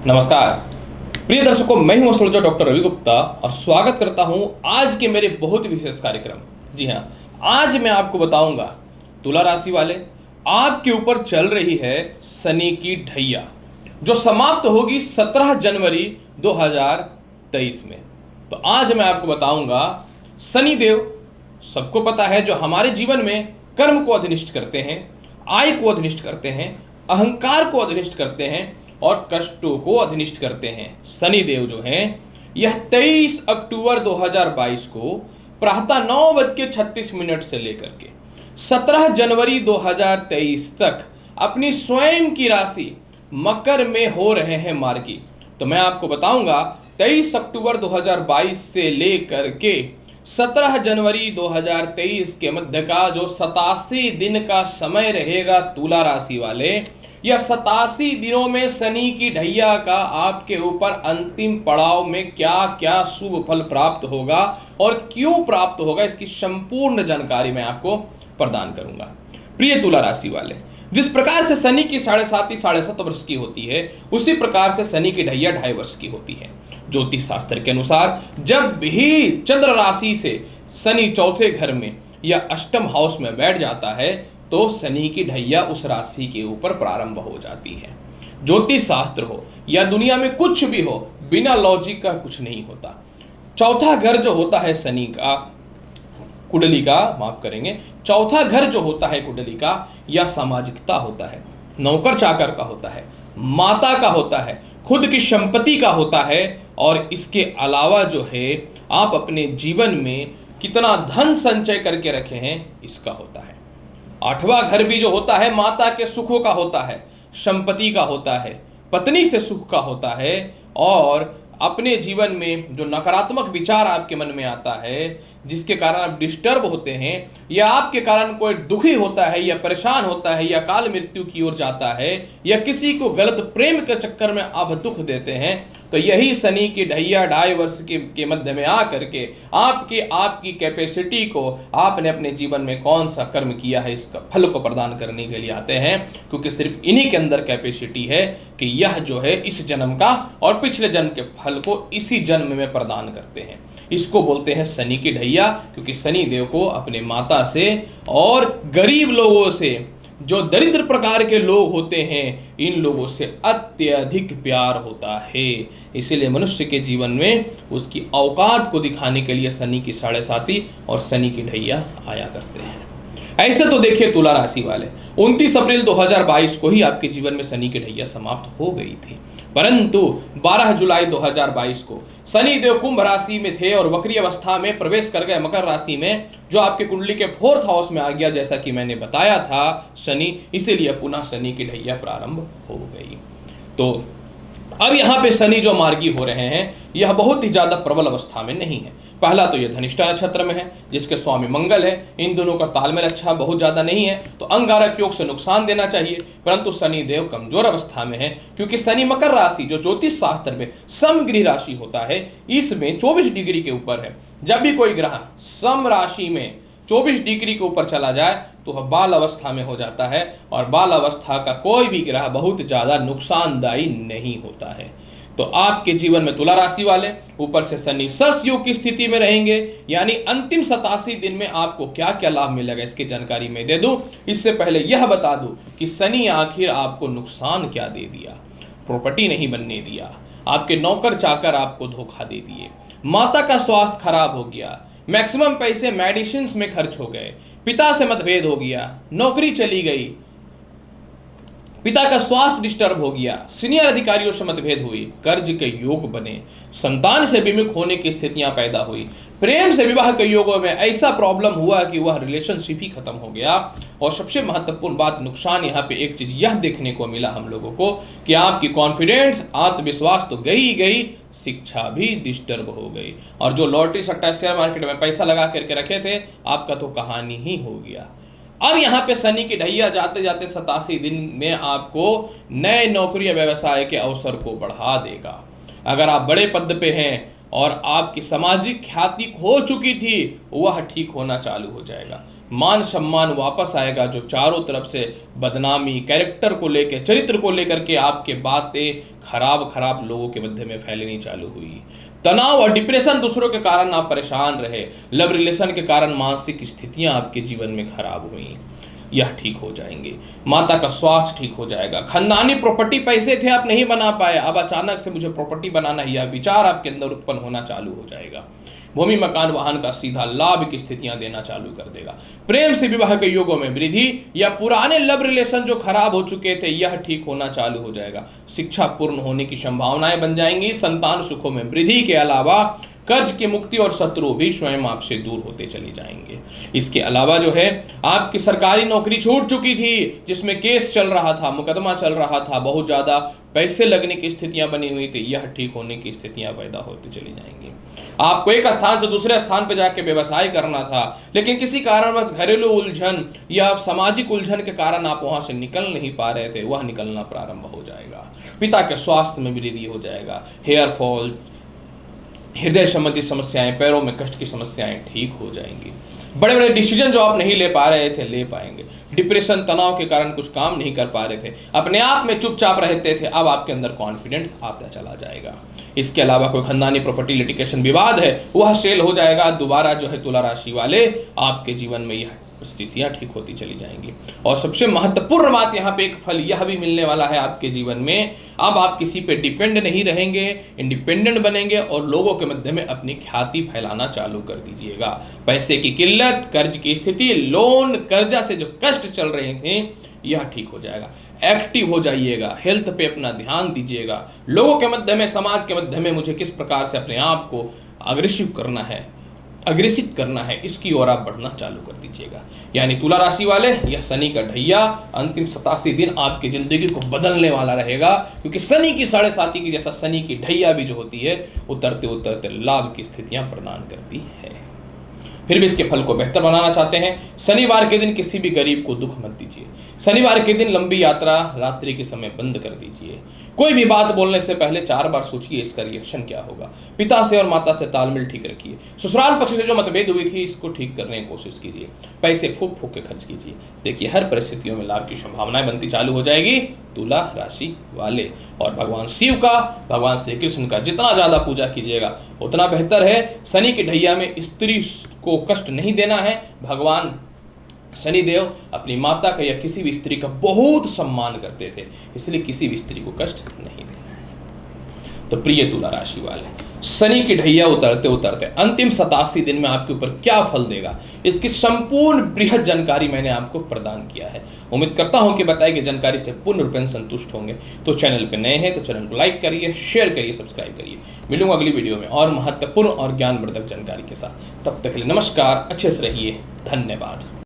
नमस्कार प्रिय दर्शकों, मैं हूं एस्ट्रोलॉजर डॉक्टर रवि गुप्ता और स्वागत करता हूं आज के मेरे बहुत ही विशेष कार्यक्रम। जी हां, आज मैं आपको बताऊंगा तुला राशि वाले, आपके ऊपर चल रही है शनि की ढैया जो समाप्त होगी 17 जनवरी 2023 में। तो आज मैं आपको बताऊंगा शनि देव, सबको पता है, जो हमारे जीवन में कर्म को अधिनिष्ट करते हैं, आय को अधिनिष्ट करते हैं, अहंकार को अधिनिष्ट करते हैं और कष्टों को अधिनिष्ट करते हैं। शनि देव जो हैं, यह 23 अक्टूबर 2022 को प्रातः 9:36 से लेकर के 17 जनवरी 2023 तक अपनी स्वयं की राशि मकर में हो रहे हैं मार्गी। तो मैं आपको बताऊंगा 23 अक्टूबर 2022 से लेकर के 17 जनवरी 2023 के मध्य का जो 87 दिन का समय रहेगा तुला राशि वाले, यह 87 दिनों में शनि की ढैया का आपके ऊपर अंतिम पड़ाव में क्या क्या शुभ फल प्राप्त होगा और क्यों प्राप्त होगा, इसकी संपूर्ण जानकारी मैं आपको प्रदान करूंगा। प्रिय तुला राशि वाले, जिस प्रकार से शनि की 7.5 वर्ष की होती है, उसी प्रकार से शनि की ढैया 2.5 वर्ष की होती है। ज्योतिष शास्त्र के अनुसार जब भी चंद्र राशि से शनि चौथे घर में या अष्टम हाउस में बैठ जाता है तो शनि की ढैया उस राशि के ऊपर प्रारंभ हो जाती है। ज्योतिष शास्त्र हो या दुनिया में कुछ भी हो, बिना लॉजिक का कुछ नहीं होता। चौथा घर जो होता है शनि का, कुंडली का, माफ करेंगे, चौथा घर जो होता है कुंडली का, या सामाजिकता होता है, नौकर चाकर का होता है, माता का होता है, खुद की संपत्ति का होता है, और इसके अलावा जो है आप अपने जीवन में कितना धन संचय करके रखे हैं इसका होता है। 8वां घर भी जो होता है माता के सुखों का होता है, संपत्ति का होता है, पत्नी से सुख का होता है, और अपने जीवन में जो नकारात्मक विचार आपके मन में आता है, जिसके कारण आप डिस्टर्ब होते हैं, या आपके कारण कोई दुखी होता है या परेशान होता है या काल मृत्यु की ओर जाता है, या किसी को गलत प्रेम के चक्कर में आप दुख देते हैं, तो यही शनि की ढैया 2.5 वर्ष के मध्य में आ करके आपकी कैपेसिटी को, आपने अपने जीवन में कौन सा कर्म किया है इसका फल को प्रदान करने के लिए आते हैं। क्योंकि सिर्फ इन्हीं के अंदर कैपेसिटी है कि यह जो है इस जन्म का और पिछले जन्म के फल को इसी जन्म में प्रदान करते हैं। इसको बोलते हैं शनि की ढैया, क्योंकि शनि देव को अपने माता से और गरीब लोगों से, जो दरिद्र प्रकार के लोग होते हैं, इन लोगों से अत्यधिक प्यार होता है। इसीलिए मनुष्य के जीवन में उसकी औकात को दिखाने के लिए शनि की 7.5 और शनि की ढैया आया करते हैं। ऐसे तो देखिए तुला राशि वाले, 29 अप्रैल 2022 को ही आपके जीवन में शनि की ढैया समाप्त हो गई थी, परंतु 12 जुलाई 2022 को शनि देव कुंभ राशि में थे और वक्री अवस्था में प्रवेश कर गए मकर राशि में, जो आपके कुंडली के 4th हाउस में आ गया, जैसा कि मैंने बताया था शनि, इसीलिए पुनः शनि की ढैया प्रारंभ हो गई। तो अब यहाँ पे शनि जो मार्गी हो रहे हैं, यह बहुत ही ज्यादा प्रबल अवस्था में नहीं है। पहला तो यह धनिष्ठा नक्षत्र में है, जिसके स्वामी मंगल है। इन दोनों का तालमेल अच्छा बहुत ज्यादा नहीं है, तो अंगारक योग से नुकसान देना चाहिए। परंतु शनि देव कमजोर अवस्था में है, क्योंकि शनि मकर राशि जो ज्योतिष शास्त्र में समगृह राशि होता है, इसमें 24 डिग्री के ऊपर है। जब भी कोई ग्रह सम राशि में 24 डिग्री के ऊपर चला जाए तो वह बाल अवस्था में हो जाता है, और बाल अवस्था का कोई भी ग्रह बहुत ज्यादा नुकसानदायी नहीं होता है। तो आपके जीवन में तुला राशि वाले ऊपर से शनि सस योग की स्थिति में रहेंगे, यानी अंतिम 87 दिन में आपको क्या क्या लाभ मिलेगा इसकी जानकारी मैं दे दूं। इससे पहले यह बता दूं कि शनि आखिर आपको नुकसान क्या दे दिया। प्रॉपर्टी नहीं बनने दिया, आपके नौकर चाकर आपको धोखा दे दिए, माता का स्वास्थ्य खराब हो गया, मैक्सिमम पैसे मेडिसिन में खर्च हो गए, पिता से मतभेद हो गया, नौकरी चली गई, पिता का स्वास्थ्य डिस्टर्ब हो गया, सीनियर अधिकारियों से मतभेद हुई, कर्ज के योग बने, संतान से विमुख होने की स्थितियां पैदा हुई, प्रेम से विवाह के योगों में ऐसा प्रॉब्लम हुआ कि वह रिलेशनशिप ही खत्म हो गया। और सबसे महत्वपूर्ण बात, नुकसान यहाँ पे एक चीज यह देखने को मिला हम लोगों को कि आपकी कॉन्फिडेंस, आत्मविश्वास तो गई, शिक्षा भी डिस्टर्ब हो गई, और जो लॉटरी सट्टा शेयर मार्केट में पैसा लगा करके रखे थे, आपका तो कहानी ही हो गया। अब यहाँ पे शनि की ढैया जाते जाते 87 दिन में आपको नए नौकरी या व्यवसाय के अवसर को बढ़ा देगा। अगर आप बड़े पद पे हैं और आपकी सामाजिक ख्याति खो चुकी थी, वह ठीक होना चालू हो जाएगा। मान सम्मान वापस आएगा। जो चारों तरफ से बदनामी, कैरेक्टर को लेकर, चरित्र को लेकर के आपके बातें खराब खराब लोगों के मध्य में फैलनी चालू हुई, तनाव और डिप्रेशन दूसरों के कारण आप परेशान रहे, लव रिलेशन के कारण मानसिक स्थितियां आपके जीवन में खराब हुई, यह ठीक हो जाएंगे। माता का स्वास्थ्य ठीक हो जाएगा। खानदानी प्रॉपर्टी पैसे थे आप नहीं बना पाए, अब अचानक से मुझे प्रॉपर्टी बनाना है, यह विचार आपके अंदर उत्पन्न होना चालू हो जाएगा। भूमि, मकान, वाहन का सीधा लाभ की स्थितियां देना चालू कर देगा। प्रेम से विवाह के योगों में वृद्धि, या पुराने लव रिलेशन जो खराब हो चुके थे यह ठीक होना चालू हो जाएगा। शिक्षा पूर्ण होने की संभावनाएं बन जाएंगी। संतान सुखों में वृद्धि के अलावा कर्ज की मुक्ति और शत्रु भी स्वयं आपसे दूर होते चले जाएंगे। इसके अलावा जो है, आपकी सरकारी नौकरी छूट चुकी थी, जिसमें केस चल रहा था, मुकदमा चल रहा था, बहुत ज्यादा पैसे लगने की स्थितियां बनी हुई थी, यह ठीक होने की स्थितियां पैदा होती चली जाएंगी। आपको एक स्थान से दूसरे स्थान पर जाके व्यवसाय करना था, लेकिन किसी कारणवश घरेलू उलझन या सामाजिक उलझन के कारण आप वहां से निकल नहीं पा रहे थे, वह निकलना प्रारंभ हो जाएगा। पिता के स्वास्थ्य में वृद्धि हो जाएगा। हेयर फॉल, हृदय संबंधी समस्याएं, पैरों में कष्ट की समस्याएं ठीक हो जाएंगी। बड़े बड़े डिसीजन जो आप नहीं ले पा रहे थे ले पाएंगे। डिप्रेशन, तनाव के कारण कुछ काम नहीं कर पा रहे थे, अपने आप में चुपचाप रहते थे, अब आपके अंदर कॉन्फिडेंस आता चला जाएगा। इसके अलावा कोई खानदानी प्रॉपर्टी लिटिगेशन विवाद है वह सेल हो जाएगा। दोबारा जो है तुला राशि वाले आपके जीवन में यह स्थितियां ठीक होती चली जाएंगी। और सबसे महत्वपूर्ण बात यहाँ पे एक फल यह भी मिलने वाला है आपके जीवन में, अब आप किसी पे डिपेंड नहीं रहेंगे, इंडिपेंडेंट बनेंगे और लोगों के मध्य में अपनी ख्याति फैलाना चालू कर दीजिएगा। पैसे की किल्लत, कर्ज की स्थिति, लोन, कर्जा से जो कष्ट चल रहे थे यह ठीक हो जाएगा। एक्टिव हो जाइएगा, हेल्थ पे अपना ध्यान दीजिएगा। लोगों के मध्य में, समाज के मध्य में मुझे किस प्रकार से अपने आप को अग्रेसिव करना है, अग्रेसित करना है, इसकी ओर आप बढ़ना चालू कर दीजिएगा। यानी तुला राशि वाले, यह शनि का ढैया अंतिम 87 दिन आपकी जिंदगी को बदलने वाला रहेगा, क्योंकि शनि की 7.5 की जैसा शनि की ढैया भी जो होती है उतरते उतरते लाभ की स्थितियां प्रदान करती है। फिर भी इसके फल को बेहतर बनाना चाहते हैं, शनिवार के दिन किसी भी गरीब को दुख मत दीजिए। शनिवार के दिन लंबी यात्रा रात्रि के समय बंद कर दीजिए। कोई भी बात बोलने से पहले 4 बार सोचिए इसका रिएक्शन क्या होगा। पिता से और माता से तालमेल ठीक रखिए। ससुराल पक्ष से जो मतभेद हुई थी इसको ठीक करने की कोशिश कीजिए। पैसे फूक फूक के खर्च कीजिए। देखिए हर परिस्थितियों में लाभ की संभावनाएं बनती चालू हो जाएगी तुला राशि वाले। और भगवान शिव का, भगवान श्री कृष्ण का जितना ज्यादा पूजा कीजिएगा उतना बेहतर है। शनि की ढैया में स्त्री को कष्ट नहीं देना है। भगवान शनिदेव अपनी माता का या किसी भी स्त्री का बहुत सम्मान करते थे, इसलिए किसी भी स्त्री को कष्ट नहीं देना है। तो प्रिय तुला राशि वाले, शनि की ढैया उतरते उतरते अंतिम 87 दिन में आपके ऊपर क्या फल देगा, इसकी संपूर्ण बृहद जानकारी मैंने आपको प्रदान किया है। उम्मीद करता हूं कि बताई गई जानकारी से पूर्ण रूप से संतुष्ट होंगे। तो चैनल पे नए हैं तो चैनल को लाइक करिए, शेयर करिए, सब्सक्राइब करिए। मिलूंगा अगली वीडियो में और महत्वपूर्ण और ज्ञानवर्धक जानकारी के साथ। तब तक के लिए नमस्कार, अच्छे से रहिए, धन्यवाद।